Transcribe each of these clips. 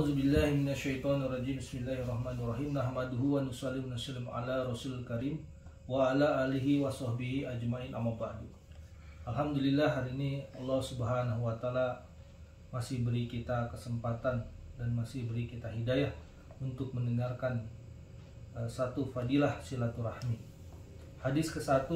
A'udzubillahi minasyaitonirrajim. Bismillahirrahmanirrahim. Nahmaduhu wa nusalli wa nusallim ala Rasulil Karim wa ala alihi wa sahbihi ajmain, amma ba'du. Alhamdulillah, hari ini Allah Subhanahu wa taala masih beri kita kesempatan dan masih beri kita hidayah untuk mendengarkan satu fadilah silaturahmi. Hadis ke-1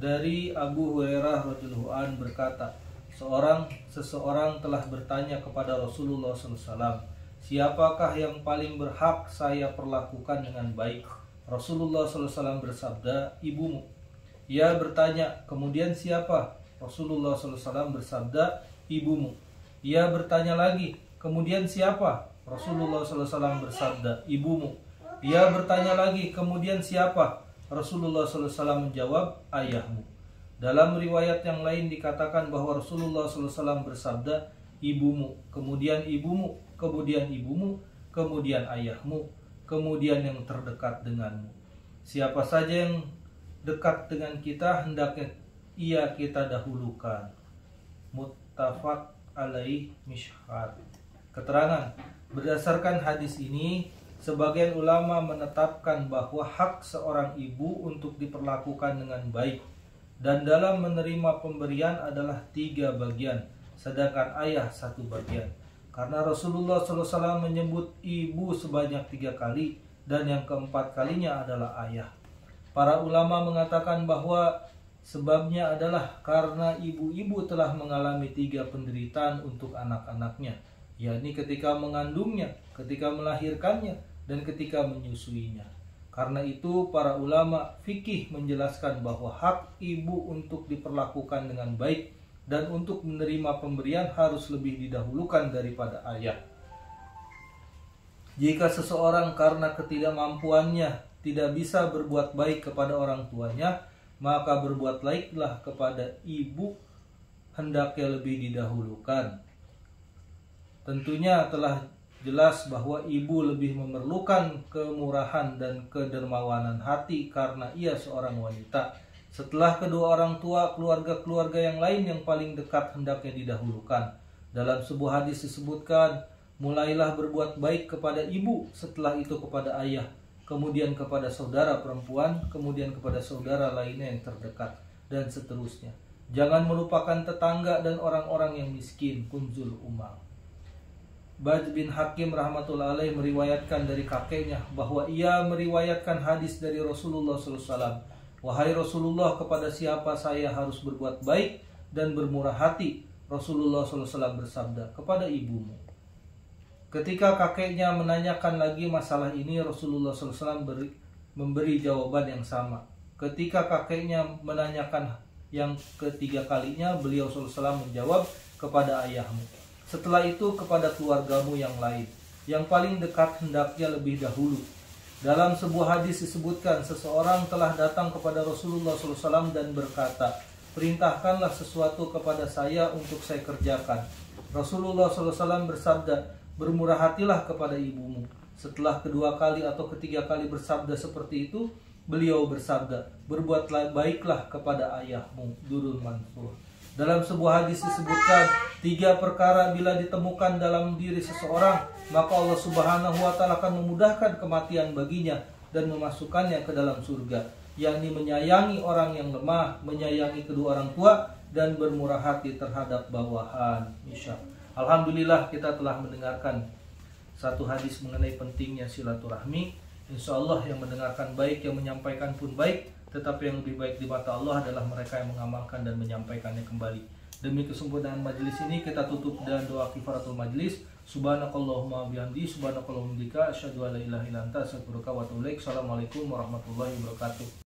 dari Abu Hurairah radhiyallahu anhu berkata, seseorang telah bertanya kepada Rasulullah SAW, siapakah yang paling berhak saya perlakukan dengan baik? Rasulullah SAW bersabda, ibumu. Ia bertanya, kemudian siapa? Rasulullah SAW bersabda, ibumu. Ia bertanya lagi, kemudian siapa? Rasulullah SAW bersabda, ibumu. Ia bertanya lagi, kemudian siapa? Rasulullah SAW menjawab, ayahmu. Dalam riwayat yang lain dikatakan bahwa Rasulullah SAW bersabda, ibumu, kemudian ibumu, kemudian ibumu, kemudian ayahmu, kemudian yang terdekat denganmu. Siapa saja yang dekat dengan kita, hendaknya ia kita dahulukan. Muttafaq alaih mishhad. Keterangan, berdasarkan hadis ini, sebagian ulama menetapkan bahwa hak seorang ibu untuk diperlakukan dengan baik dan dalam menerima pemberian adalah 3 bagian, sedangkan ayah 1 bagian. Karena Rasulullah SAW menyebut ibu sebanyak 3 kali dan yang keempat kalinya adalah ayah. Para ulama mengatakan bahwa sebabnya adalah karena ibu-ibu telah mengalami 3 penderitaan untuk anak-anaknya, yakni ketika mengandungnya, ketika melahirkannya, dan ketika menyusuinya. Karena itu para ulama fikih menjelaskan bahwa hak ibu untuk diperlakukan dengan baik dan untuk menerima pemberian harus lebih didahulukan daripada ayah. Jika seseorang karena ketidakmampuannya tidak bisa berbuat baik kepada orang tuanya, maka berbuat baiklah kepada ibu hendaknya lebih didahulukan. Tentunya telah jelas bahwa ibu lebih memerlukan kemurahan dan kedermawanan hati karena ia seorang wanita. Setelah kedua orang tua, keluarga-keluarga yang lain yang paling dekat hendaknya didahulukan. Dalam sebuah hadis disebutkan, mulailah berbuat baik kepada ibu, setelah itu kepada ayah, kemudian kepada saudara perempuan, kemudian kepada saudara lainnya yang terdekat, dan seterusnya. Jangan melupakan tetangga dan orang-orang yang miskin. Kunzul Umar. Baj bin Hakim rahmatullah alaih meriwayatkan dari kakeknya bahwa ia meriwayatkan hadis dari Rasulullah SAW. Wahai Rasulullah, kepada siapa saya harus berbuat baik dan bermurah hati? Rasulullah SAW bersabda, kepada ibumu. Ketika kakeknya menanyakan lagi masalah ini, Rasulullah SAW memberi jawaban yang sama. Ketika kakeknya menanyakan yang ketiga kalinya, beliau SAW menjawab, kepada ayahmu. Setelah itu kepada keluargamu yang lain. Yang paling dekat hendaknya lebih dahulu. Dalam sebuah hadis disebutkan, seseorang telah datang kepada Rasulullah SAW dan berkata, perintahkanlah sesuatu kepada saya untuk saya kerjakan. Rasulullah SAW bersabda, bermurah hatilah kepada ibumu. Setelah kedua kali atau ketiga kali bersabda seperti itu, beliau bersabda, berbuatlah baiklah kepada ayahmu. Durrul Mansur. Dalam sebuah hadis disebutkan, 3 perkara bila ditemukan dalam diri seseorang, maka Allah Subhanahu wa taala akan memudahkan kematian baginya dan memasukkannya ke dalam surga, yakni menyayangi orang yang lemah, menyayangi kedua orang tua, dan bermurah hati terhadap bawahan. Alhamdulillah, kita telah mendengarkan satu hadis mengenai pentingnya silaturahmi. Insya Allah yang mendengarkan baik, yang menyampaikan pun baik. Tetapi yang lebih baik di mata Allah adalah mereka yang mengamalkan dan menyampaikannya kembali. Demi kesempurnaan majelis ini, kita tutup dengan doa kifaratul majelis. Subhanakallahumma bihamdi, subhanakallahumma bika, asyhadu an la ilaha illa anta, astaghfiruka wa atubu ilaik. Assalamualaikum warahmatullahi wabarakatuh.